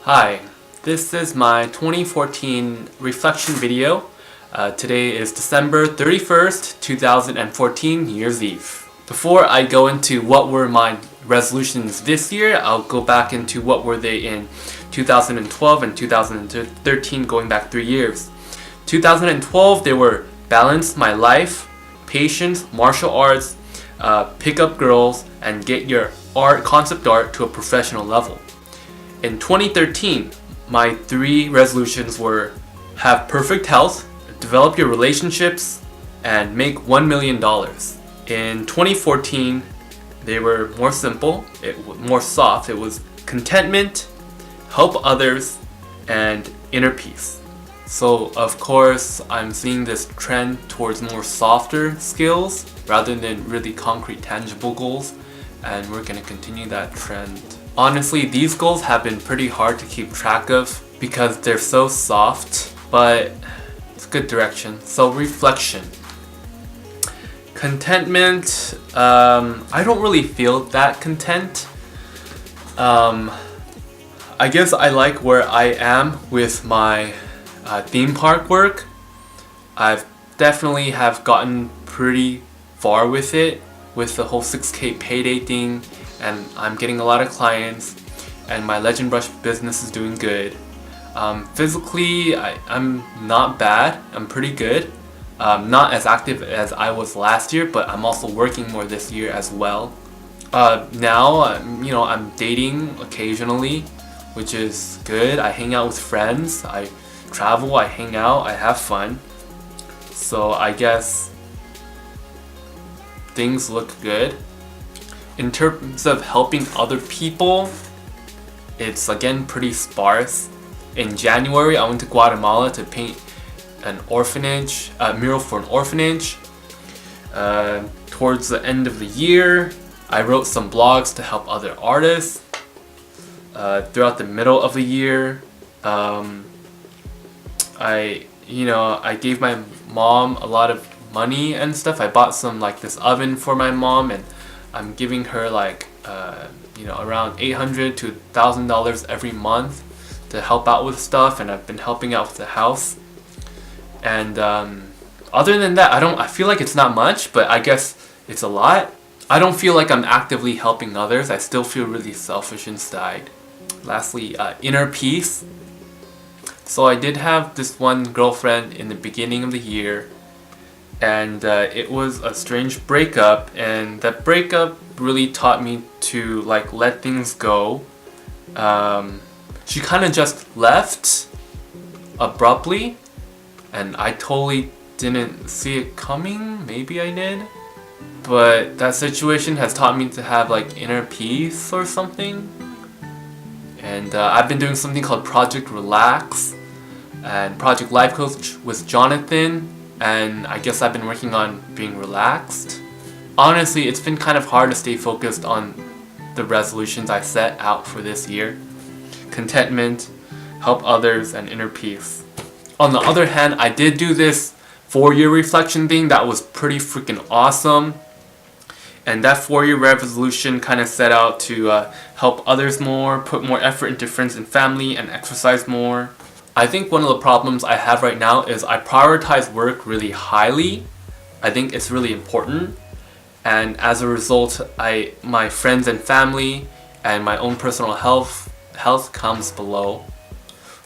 Hi, this is my 2014 reflection video. Today is December 31st, 2014, New Year's Eve. Before I go into what were my resolutions this year, I'll go back into what were they in 2012 and 2013, going back 3 years. 2012, they were balance my life, patience, martial arts, pick up girls, and get your concept art to a professional level. In 2013, my 3 resolutions were have perfect health, develop your relationships, and make $1 million. In 2014, they were more simple, more soft. It was contentment, help others, and inner peace. So of course, I'm seeing this trend towards more softer skills rather than really concrete, tangible goals, and we're going to continue that trend. Honestly, these goals have been pretty hard to keep track of because they're so soft, but it's good direction. So reflection. Contentment, I don't really feel that content. I guess I like where I am with my theme park work. I've definitely have gotten pretty far with it, with the whole 6K payday thing, and I'm getting a lot of clients, and my Legend Brush business is doing good. Physically, I'm not bad. I'm pretty good. Not as active as I was last year, but I'm also working more this year as well. Now, I'm dating occasionally, which is good. I hang out with friends. I travel, I hang out, I have fun. So I guess things look good. In terms of helping other people, it's again pretty sparse. In January, I went to Guatemala to paint an orphanage, a mural for an orphanage. Towards the end of the year, I wrote some blogs to help other artists. Throughout the middle of the year, I gave my mom a lot of money and stuff. I bought this oven for my mom, and I'm giving her around $800 to $1,000 every month to help out with stuff, and I've been helping out with the house. And other than that, I feel like it's not much, but I guess it's a lot. I don't feel like I'm actively helping others. I still feel really selfish inside. Lastly, inner peace. So I did have this one girlfriend in the beginning of the year, and it was a strange breakup, and that breakup really taught me to let things go. She kind of just left abruptly, and I totally didn't see it coming. Maybe I did, but that situation has taught me to have inner peace or something. And I've been doing something called Project Relax and Project Life Coach with Jonathan, and I guess I've been working on being relaxed. Honestly, it's been kind of hard to stay focused on the resolutions I set out for this year. Contentment, help others, and inner peace. On the other hand, I did do this 4-year reflection thing that was pretty freaking awesome. And that 4-year resolution kind of set out to help others more, put more effort into friends and family, and exercise more. I think one of the problems I have right now is I prioritize work really highly. I think it's really important. And as a result, my friends and family and my own personal health comes below.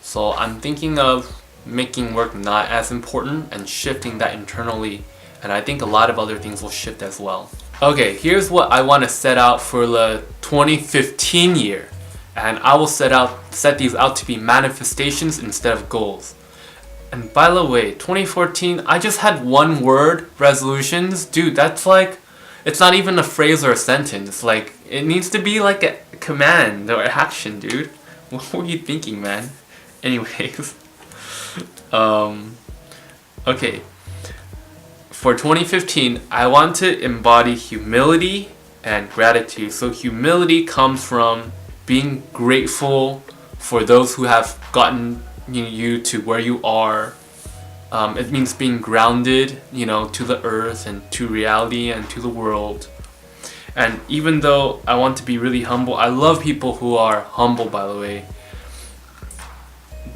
So I'm thinking of making work not as important and shifting that internally. And I think a lot of other things will shift as well. Okay, here's what I want to set out for the 2015 year. And I will set these out to be manifestations instead of goals. And by the way, 2014, I just had 1 word resolutions. Dude, that's it's not even a phrase or a sentence. It needs to be a command or action, dude. What were you thinking, man? Anyways. Okay. For 2015, I want to embody humility and gratitude. So humility comes from being grateful for those who have gotten you to where you are. It means being grounded, to the earth and to reality and to the world. And even though I want to be really humble, I love people who are humble, by the way.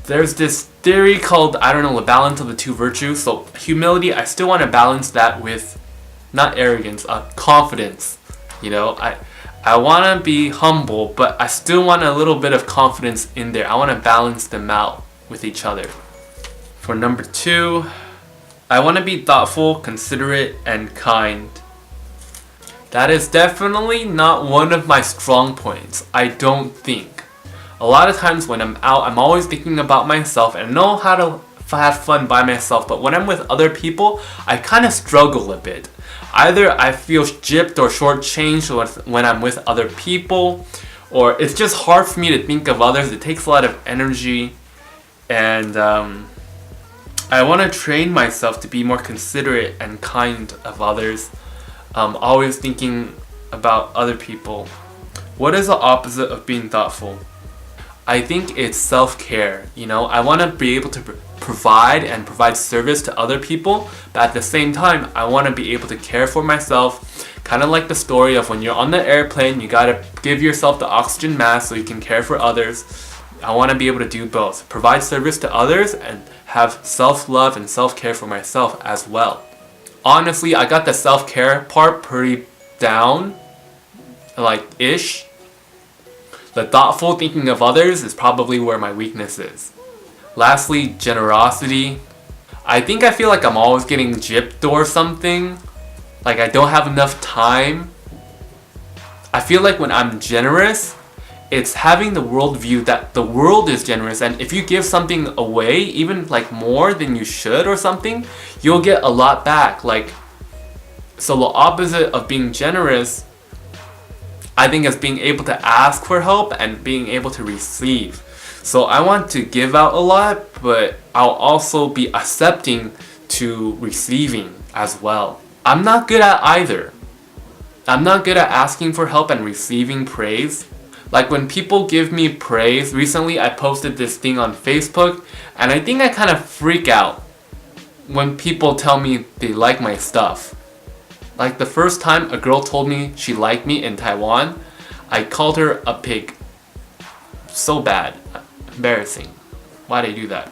There's this theory called, I don't know, the balance of the two virtues. So humility, I still want to balance that with not arrogance, confidence. You know, I want to be humble, but I still want a little bit of confidence in there. I want to balance them out with each other. For number 2, I want to be thoughtful, considerate, and kind. That is definitely not one of my strong points, I don't think. A lot of times when I'm out, I'm always thinking about myself and know how to have fun by myself, but when I'm with other people, I kind of struggle a bit. Either I feel gypped or shortchanged when I'm with other people, or it's just hard for me to think of others. It takes a lot of energy, and I want to train myself to be more considerate and kind of others. Always thinking about other people. What is the opposite of being thoughtful? I think it's self-care. You know, I want to be able to provide service to other people, but at the same time, I want to be able to care for myself. Kind of like the story of when you're on the airplane, you gotta give yourself the oxygen mask so you can care for others. I want to be able to do both. Provide service to others and have self-love and self-care for myself as well. Honestly, I got the self-care part pretty down, like ish. The thoughtful thinking of others is probably where my weakness is. Lastly, generosity. I think I feel like I'm always getting gypped or something. Like I don't have enough time. I feel like when I'm generous, it's having the worldview that the world is generous, and if you give something away, even like more than you should or something, you'll get a lot back. Like, so the opposite of being generous, I think, is being able to ask for help and being able to receive. So I want to give out a lot, but I'll also be accepting to receiving as well. I'm not good at either. I'm not good at asking for help and receiving praise. Like when people give me praise, recently I posted this thing on Facebook, and I think I kind of freak out when people tell me they like my stuff. Like the first time a girl told me she liked me in Taiwan, I called her a pig. So bad. Embarrassing. Why'd I do that?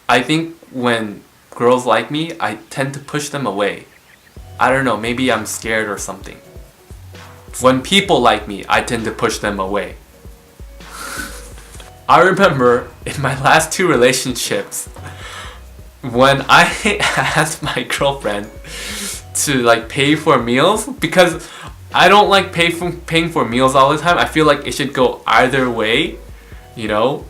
I think when girls like me, I tend to push them away. I don't know, maybe I'm scared or something. When people like me, I tend to push them away. I remember in my last 2 relationships, when I asked my girlfriend to like pay for meals, because I don't like paying for meals all the time. I feel like it should go either way, you know?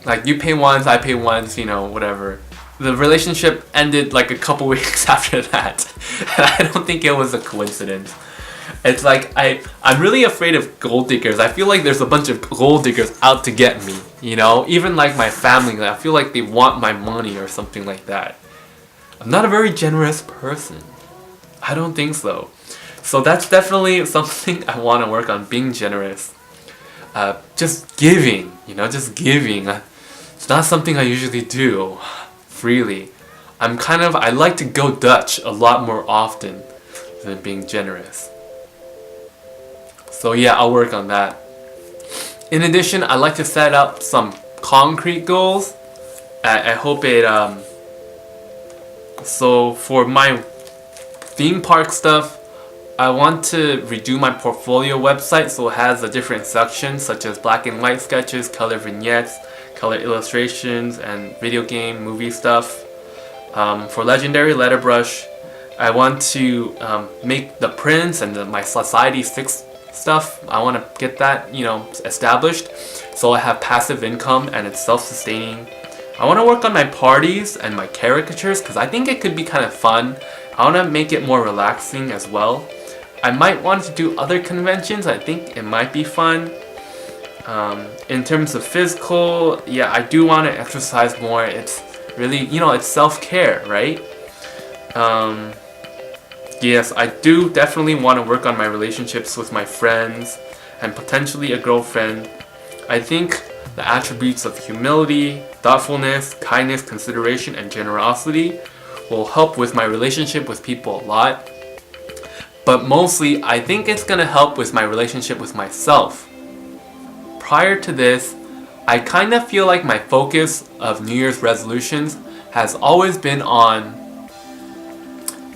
Like you pay once, I pay once, you know, whatever. The relationship ended like a couple weeks after that. And I don't think it was a coincidence. It's like I'm really afraid of gold diggers. I feel like there's a bunch of gold diggers out to get me, you know? Even like my family, I feel like they want my money or something like that. I'm not a very generous person. I don't think so. So that's definitely something I want to work on, being generous. Just giving, you know, just giving. It's not something I usually do freely. I like to go Dutch a lot more often than being generous. So yeah, I'll work on that. In addition, I like to set up some concrete goals. I hope it, so for my theme park stuff, I want to redo my portfolio website so it has a different sections such as black and white sketches, color vignettes, color illustrations, and video game, movie stuff. For Legendary Letterbrush, I want to make the prints and my Society 6 stuff. I want to get that, you know, established so I have passive income and it's self-sustaining. I want to work on my parties and my caricatures because I think it could be kind of fun. I want to make it more relaxing as well. I might want to do other conventions. I think it might be fun. In terms of physical, yeah, I do want to exercise more. It's really, you know, it's self-care, right? Yes, I do definitely want to work on my relationships with my friends and potentially a girlfriend. I think the attributes of humility, thoughtfulness, kindness, consideration, and generosity will help with my relationship with people a lot. But mostly, I think it's going to help with my relationship with myself. Prior to this, I kind of feel like my focus of New Year's resolutions has always been on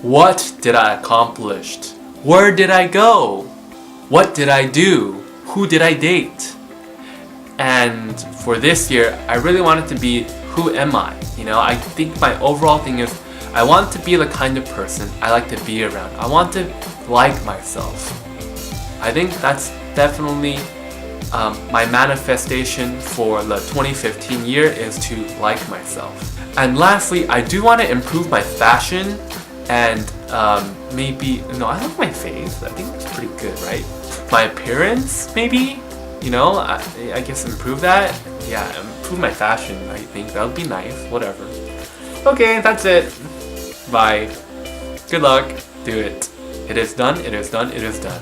what did I accomplish? Where did I go? What did I do? Who did I date? And for this year, I really wanted to be who am I? You know, I think my overall thing is I want to be the kind of person I like to be around. I want to like myself. I think that's definitely my manifestation for the 2015 year is to like myself. And lastly, I do want to improve my fashion and maybe, no, I like my face. I think it's pretty good, right? My appearance, maybe? You know, I guess improve that. Yeah, improve my fashion, I think. That would be nice. Whatever. Okay, that's it. Bye. Good luck. Do it. It is done. It is done. It is done.